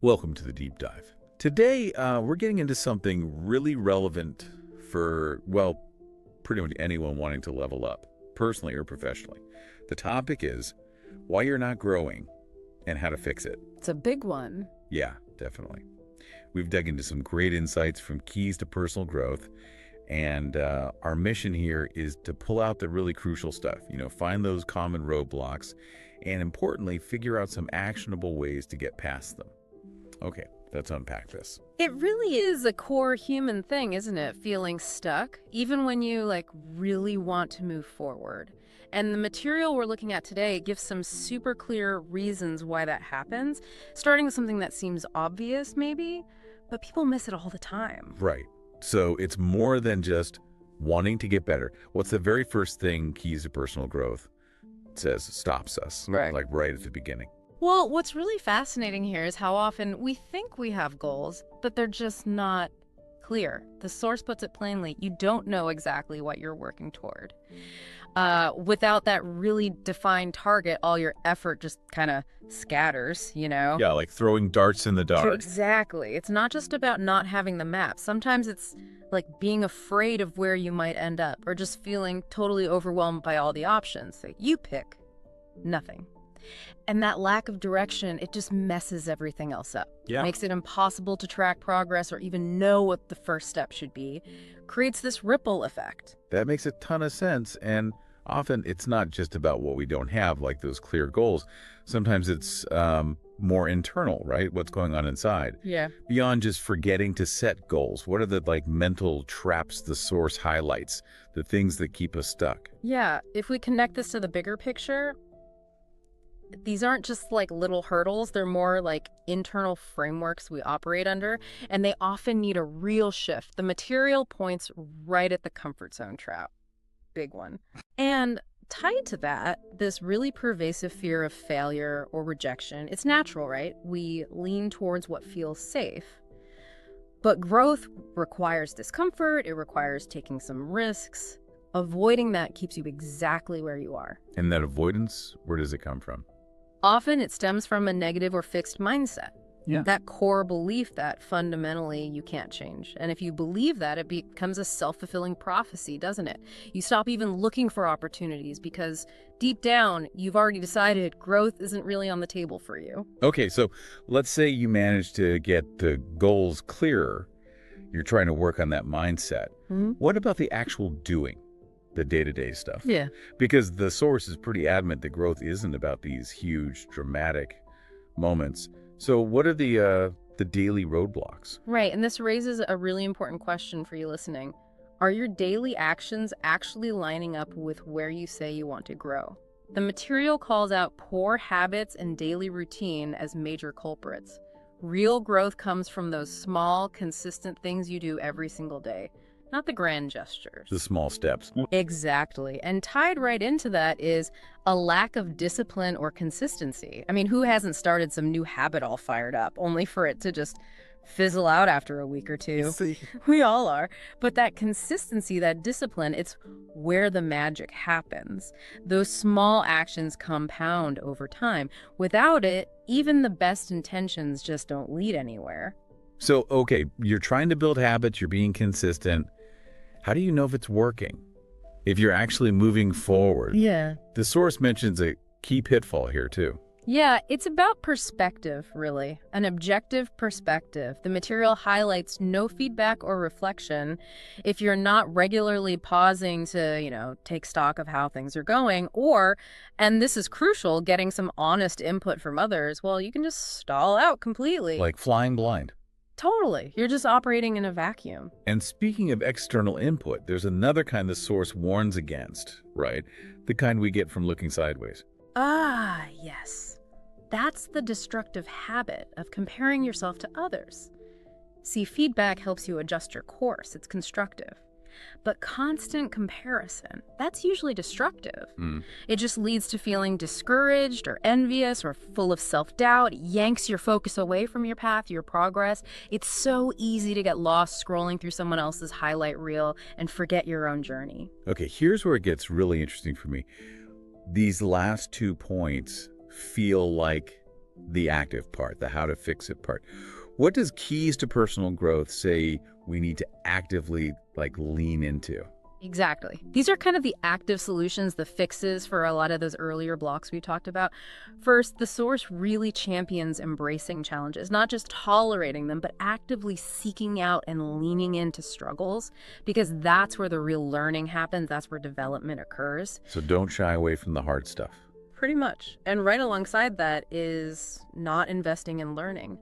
Welcome to the deep dive. Today, we're getting into something really relevant for, well, pretty much anyone wanting to level up, personally or professionally. The topic is why you're not growing and how to fix it. It's a big one. Yeah, definitely. We've dug into some great insights from keys to personal growth, and our mission here is to pull out the really crucial stuff, find those common roadblocks, and importantly, figure out some actionable ways to get past them. Okay, let's unpack this. It really is a core human thing, isn't it? Feeling stuck, even when you really want to move forward. And the material we're looking at today gives some super clear reasons why that happens, starting with something that seems obvious maybe, but people miss it all the time. Right. So it's more than just wanting to get better. What's the very first thing keys to personal growth says stops us? Right. Like right at the beginning. Well, what's really fascinating here is how often we think we have goals, but they're just not clear. The source puts it plainly. You don't know exactly what you're working toward. Without that really defined target, all your effort just kind of scatters, Yeah, like throwing darts in the dark. Exactly. It's not just about not having the map. Sometimes it's like being afraid of where you might end up or just feeling totally overwhelmed by all the options. So you pick nothing. And that lack of direction, it just messes everything else up. Yeah. Makes it impossible to track progress or even know what the first step should be. Creates this ripple effect. That makes a ton of sense. And often it's not just about what we don't have, like those clear goals. Sometimes it's more internal, right? What's going on inside. Yeah. Beyond just forgetting to set goals. What are the mental traps the source highlights? The things that keep us stuck? Yeah. If we connect this to the bigger picture, these aren't just little hurdles. They're more like internal frameworks we operate under, and they often need a real shift. The material points right at the comfort zone trap. Big one. And tied to that, this really pervasive fear of failure or rejection. It's natural, right? We lean towards what feels safe. But growth requires discomfort. It requires taking some risks. Avoiding that keeps you exactly where you are. And that avoidance, where does it come from? Often it stems from a negative or fixed mindset. Yeah. That core belief that fundamentally you can't change. And if you believe that, it becomes a self-fulfilling prophecy, doesn't it? You stop even looking for opportunities because deep down, you've already decided growth isn't really on the table for you. Okay, so let's say you manage to get the goals clearer. You're trying to work on that mindset. Mm-hmm. What about the actual doing? The day-to-day stuff. Yeah. Because the source is pretty adamant that growth isn't about these huge, dramatic moments. So what are the daily roadblocks? Right, and this raises a really important question for you listening. Are your daily actions actually lining up with where you say you want to grow? The material calls out poor habits and daily routine as major culprits. Real growth comes from those small, consistent things you do every single day. Not the grand gestures. The small steps. Exactly. And tied right into that is a lack of discipline or consistency. I mean, who hasn't started some new habit all fired up, only for it to just fizzle out after a week or two? We all are. But that consistency, that discipline, it's where the magic happens. Those small actions compound over time. Without it, even the best intentions just don't lead anywhere. So, okay, you're trying to build habits, you're being consistent. How do you know if it's working? If you're actually moving forward? Yeah. The source mentions a key pitfall here, too. Yeah, it's about perspective, really. An objective perspective. The material highlights no feedback or reflection. If you're not regularly pausing to, take stock of how things are going, or, and this is crucial, getting some honest input from others, well, you can just stall out completely. Like flying blind. Totally. You're just operating in a vacuum. And speaking of external input, there's another kind the source warns against, right? The kind we get from looking sideways. Ah, yes. That's the destructive habit of comparing yourself to others. See, feedback helps you adjust your course. It's constructive. But constant comparison, that's usually destructive. It just leads to feeling discouraged or envious or full of self-doubt. It yanks your focus away from your path, your progress. It's so easy to get lost scrolling through someone else's highlight reel and forget your own journey. Okay, here's where it gets really interesting for me. These last 2 points feel like The active part, the how to fix it part. What does keys to personal growth say we need to actively lean into? Exactly. These are kind of the active solutions, the fixes for a lot of those earlier blocks we talked about. First, the source really champions embracing challenges, not just tolerating them, but actively seeking out and leaning into struggles, because that's where the real learning happens. That's where development occurs. So don't shy away from the hard stuff. Pretty much. And right alongside that is not investing in learning.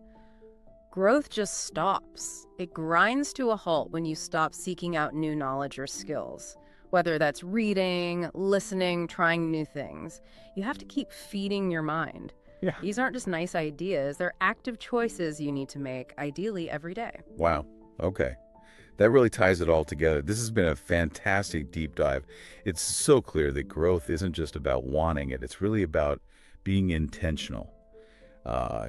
Growth just stops. It grinds to a halt when you stop seeking out new knowledge or skills. Whether that's reading, listening, trying new things. You have to keep feeding your mind. Yeah. These aren't just nice ideas, they're active choices you need to make, ideally every day. Wow. Okay. That really ties it all together. This has been a fantastic deep dive. It's so clear that growth isn't just about wanting it. It's really about being intentional,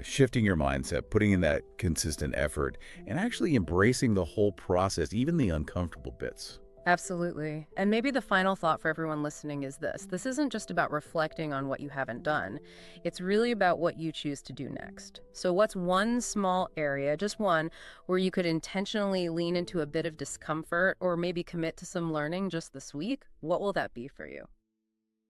shifting your mindset, putting in that consistent effort, and actually embracing the whole process, even the uncomfortable bits. Absolutely. And maybe the final thought for everyone listening is this. This isn't just about reflecting on what you haven't done. It's really about what you choose to do next. So what's one small area, just one, where you could intentionally lean into a bit of discomfort or maybe commit to some learning just this week? What will that be for you?